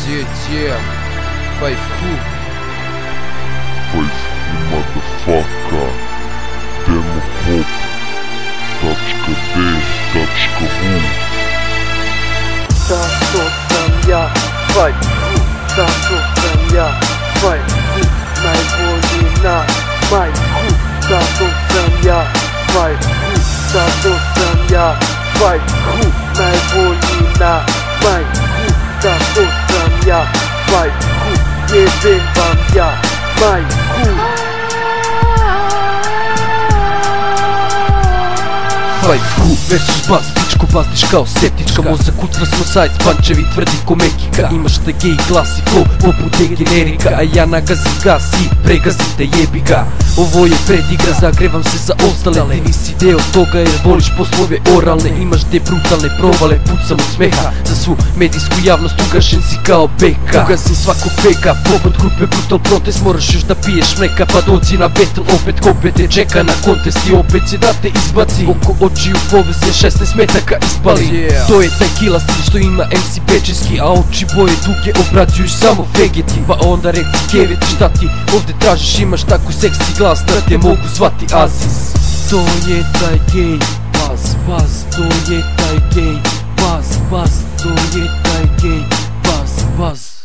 Yeah, 5 who? 5 motherfucker. Demohop.d.hu. Zato sam ja 5 who, zato sam ja 5 who, najbolji na my who. Zato sam ja 5 who, zato sam ja 5 who, najbolji na my who. Zato sam ja 5 who, jebem vam ja my who. 5 who versus bas, pičko bazdiš kao septička. Mozak utra smo sajt, pančevi tvrdi ko mekika. Imaš te gej glasi flow poput generika, a ja nagazim gas i pregazim te jebi ga. Ovo je predigra, zagrevam se za ostale. Ti nisi deo toga jer voliš poslove oralne. Imaš te brutalne provale, pucam od smeha. Za svu medijsku javnost ugašen si kao beka. Ugazim svakog feka, poput grupe brutal protest. Moraš još da piješ mleka pa dođi na battle. Opet kope te čeka na kontest i opet će da te izbaci. Oko očiju poveze 16 metaka ispali. To je taj kila stil što ima MC Pečinski, a oči boje duge obrađuju samo fegeti. Pa onda reci kevet, šta ti ovdje tražiš, imaš tako seksi glas da te mogu zvati Aziz. To je taj gej bas, bas, to je taj gej bas, bas, to je taj gej bas, bas.